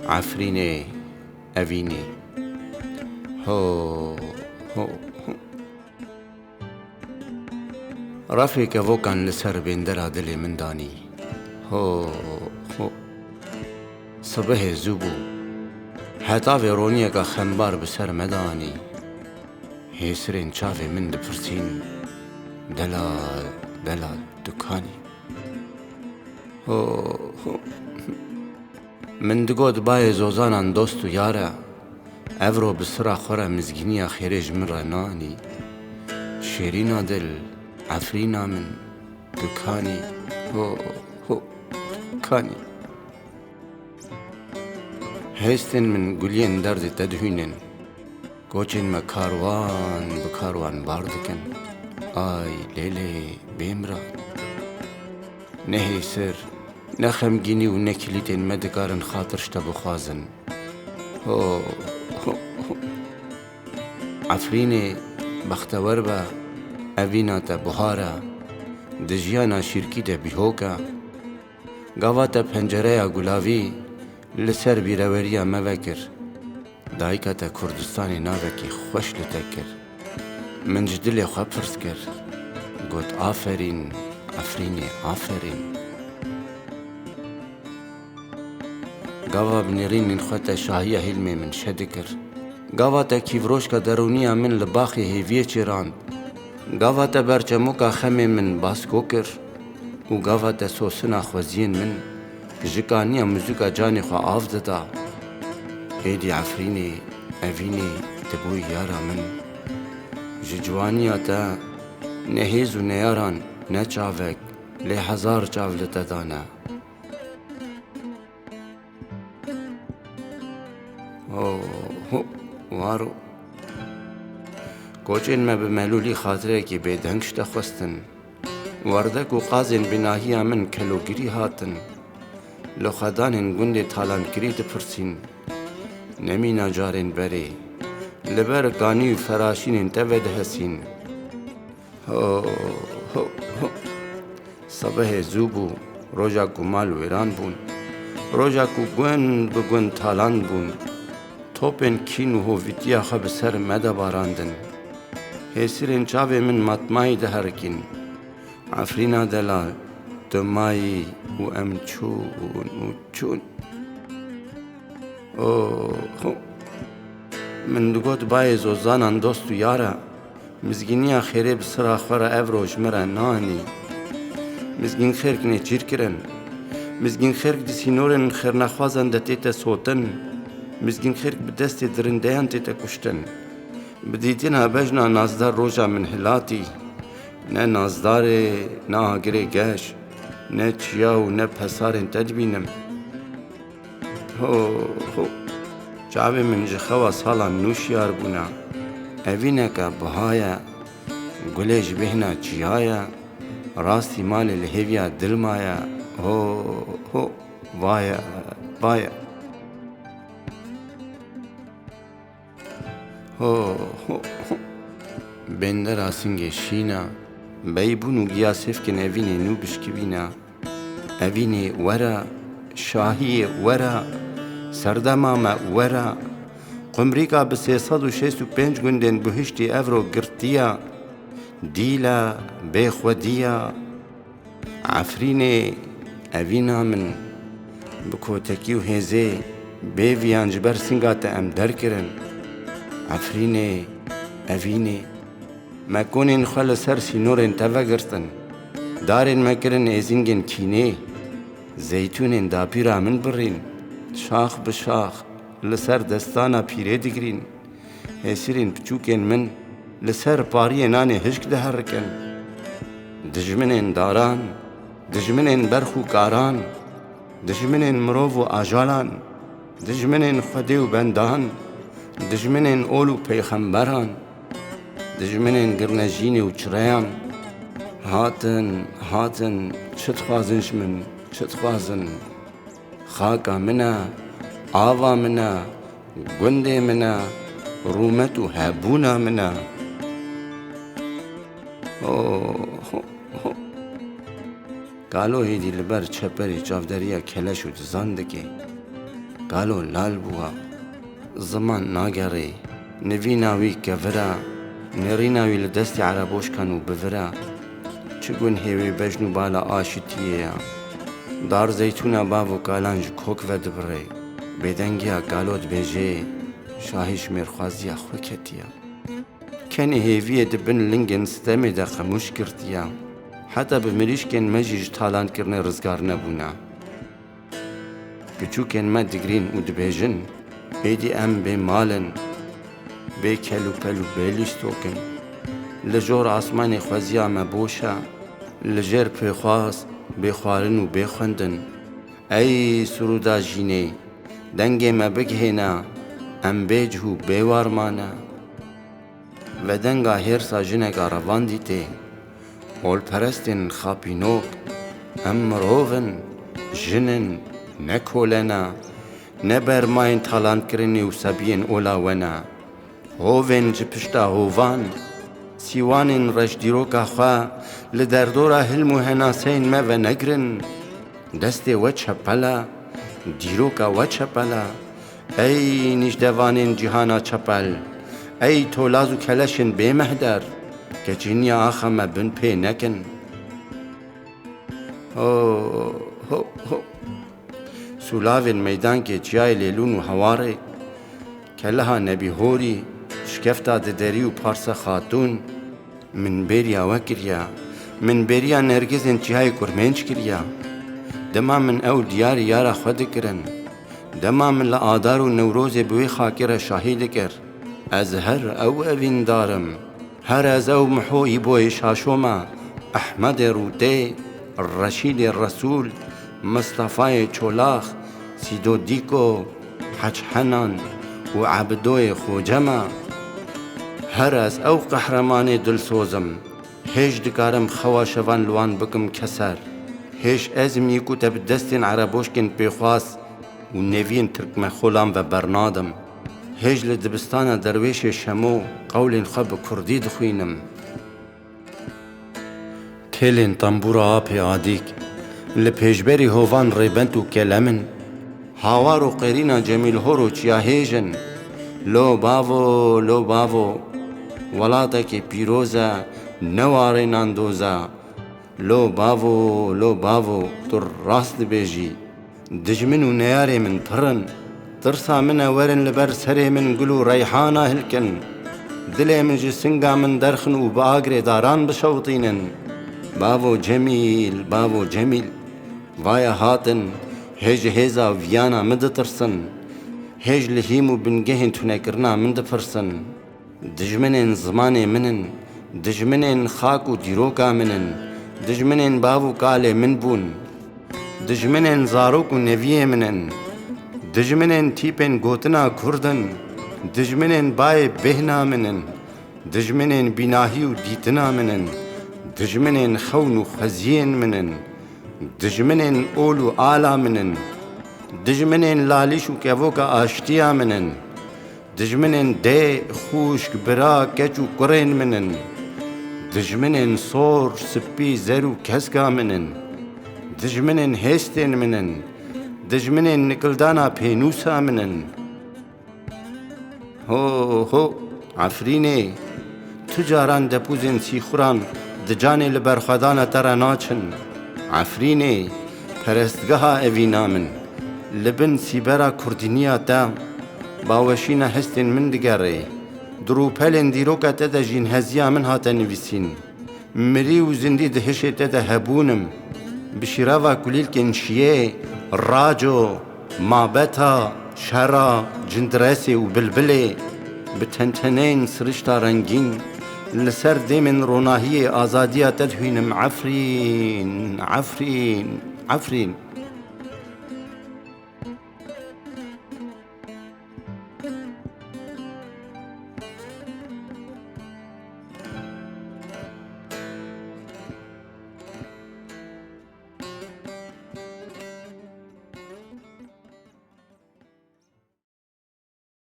عفرینê evînê ho ho Rafêke vokan li ser bêndera dilê min danî ho ho Sibihê zû bû heta vêroniyeka xembar bi ser me danî Hêsirên çavê min dipirsîn delal delal dukanî ho ho Min digot bayê zozanan dost û yar e ev ro bi sira xwe re mizgîniya xêrê ji min re nanî Şêrîna dil efrîna min dukanî ho ho dukanî Hêstên min guliyên derdê te dihûnin Koçên me karwan bi karwan bar dikin Ay lêlê bêmran Ne hêsir ne xemgînî û ne kilîtên me dikarin xatir ji te bixwazin ho ho ho Efrînê bextewer be evîna te bihar e Di jiyana şîrkî de bîhok e Gava te pencereya gulavî li ser bîreweriya me vekir Dayika te Kurdistanê navekî xweş li te kir Min ji dilê xwe pirs kir Got aferîn Efrînê aferîn Gava bi nêrînên xwe te şahiya hîlmê min şe dikir Gava te kîvroşka derûniya min li baxê hêviyê çêrand Gava te berçemoka xemê min basko kir û gava te sosina xweziyên min ji kaniya muzîka canê xwe av dida Êdî Efrînê evînê dibûyî yara min Ji ciwaniya te ne hêz û ne yaran ne çavek lê hezar çav li te dane ho waro Koçên me bi melûlî xatireyekî bêdeng ji te xwestin Werdek û qazên bînahiya min kelogirî hatin Li xwedanên gundê talankirî dipirsîn Nemîna carên berê Li ber kanî û feraşînên te ve dihesîn ho ho ho Sibihê zû bû roja ku mal wêran bûn Roja ku gund bi gund talan bûn Topên kîn û hovîtiya xwe bi ser me de barandin Hêsirên çavê min matmayî diherikîn Efrîna delal tu mayî û em çûn û çûn ho Min digot bayê zozanan dost û yar e Mizgîniya xêrê bi sira xwe re ev ro ji min re nanî Mizgîn xêrkinê çîr kirin Mizgîn xêrk di sînorên xêrnexwazan de tê te sotin Mizgîn xêrk bi destê dirindeyan tê te kuştin Bi dîtîna bejna nazdar roja min hilatî Ne nazdarê ne agirê geş Ne çiya û ne pesarên te dibînim ho ho Çavê min ji xewa salan nûşiyar bûne Evîneke biha ye Gulê ji bêhna çiya ye Rastî malê li hêviya dilma ye ho ho vaye vaye ho ho ho Bêndera singê şîna Beybûn û giya sêvkên evînê nû bişkivîne Evînê were şahiyê were Serdema me were Qumrîka bi 365 gundên bihiştî ev ro girtiye Dîle bêxwediye Efrînê evîna min Bi kotekî û hêzê bêviyan ji ber singa te em derkirin Efrînê evînê Me konên xwe li ser sînorên te vegirtin Darên me kirin êzingên kînê Zeytûnên dapîra min birîn Şax bi şax li ser destana pîrê digirîn Hêsirên piçûkên min li ser pariyê nanê hişk diherikin Dijminên daran Dijminên berx û karan Dijminên mirov û ajalan Dijminên xwedê û bendan Dijminên ol û peyxemberan Dijminên girnejînê û çireyan Hatin hatin çi dixwazin ji min çi dixwazin Xaka min e ava min e gundê min e rûmet û hebûna min e Galo hêdî li ber çeperê çavderiya keleş û dizan dike قالوا لال بوا زمان ناگری نویناوی کورا نریناوی لدستی عربوش کنو بورا چگون هیوی بجنو بالا آشتیه دار زیتونا باو کالانج کوک و دبره بدنگیا قالود بیجه شاهیش مرخوازیا خوکتیا کنی هیویه دبن لنگن ستمی دا خموش کرتیا حتی بمریش کن مجیج تالان کرنه رزگار نبونا کچو کن ما دگرین و دبیجن ایدی ام بی مالن بی کلو پلو بیلیستوکن لجور آسمان خوزیا مبوشا لجر پیخواست بخوارن و بخوندن ای سرودا جینه دنگ ما بگهینا ام بیجهو بیوارمانا و دنگا هرسا جنگا روان دیته اول پرستن خاپینوک ام مروون جنن نکولنا نبرماین تالان کرنی و سبین اولاونا هوون جپشتا هووان سیوانین رجدیروکا خواه لدردورا هلمو هناسین ما و نگرن دست و چپلا دیروکا و چپلا ای نجدوانین جهانا چپل ای تولازو کلشن بیمهدر که جنیا آخا ما بن پی نکن سولاوین میدان که جای لیلون و هواره کلها نبی هوری شکفتا ددری و پارسا خاتون من بریا وکریا من بریا نرگزن جای کرمنج کریا دما من او دیار یارا خود کرن دما من لآدار و نوروز بوی خاکر شاهید کر از هر او اوین دارم هر از او محوی بوی شاشوما احمد روده رشید رسول مصطفی چولاخ سیدو دیکو حج حنان و عبدوی خوجما هر از او قهرمان دلسوزم هیچ دکارم خواشوان لوان بکم کسر هیچ ازم یکو تب دستین عربوشکن پیخواست و نوین ترکم خولام و برنادم هیچ لدبستان درویش شمو قول خواب کردی دخوینم تلین تنبورا آپی آدیک لپیشبری هوان ریبنت و کلمن هاوار و قیرینا جمیل هورو چیا هیجن لو باوو ولاتا که پیروزا نواره ناندوزا لو باوو تو راست بیجی دجمن و نیاره من پرن ترسا من ورن لبر سره من گلو ریحانا هلکن دلی من جسنگا من درخن و باگر داران بشوطینن باوو جمیل وایا هاتن هیج هیزا ویانا مد ترسن هیج لهیمو بنگهن تونکرنا من دپرسن دجمنن زمان منن دجمنن خاکو دیروکا منن دجمنن باوو کاله من بون دجمنن زاروکو نویه منن دجمنن تیپن گوتنا کردن دجمنن بای بهنا منن دجمنن بیناهی و دیتنا منن دجمنن خون و خزین منن دجمنن اولو آلا منن دجمنن لالیش و کهوکا آشتیا منن دجمنن ده خوشک برا کچ و کرین منن دجمنن سور سپی زرو کسکا منن دجمنن هستین منن دجمنن نکلدانا پینوسا منن هو عفرینه تجاران دپوزن سیخوران دجانه لبرخدانا ترا ناچن عفرینه پرستگاها اوینا من لبن سیبرا کردینیا تا باوشینا هستین من دگره درو پلن دیروکا تدا جین هزیا من هاتا نویسین مری و زندی دهشه تدا هبونم بشیراوا کلیل کنشیه راجو مابتا شرا جندرسی و بلبله بتنتنین سرشتا رنگین لسر دیمن روناهی آزادیا تدهینم عفرین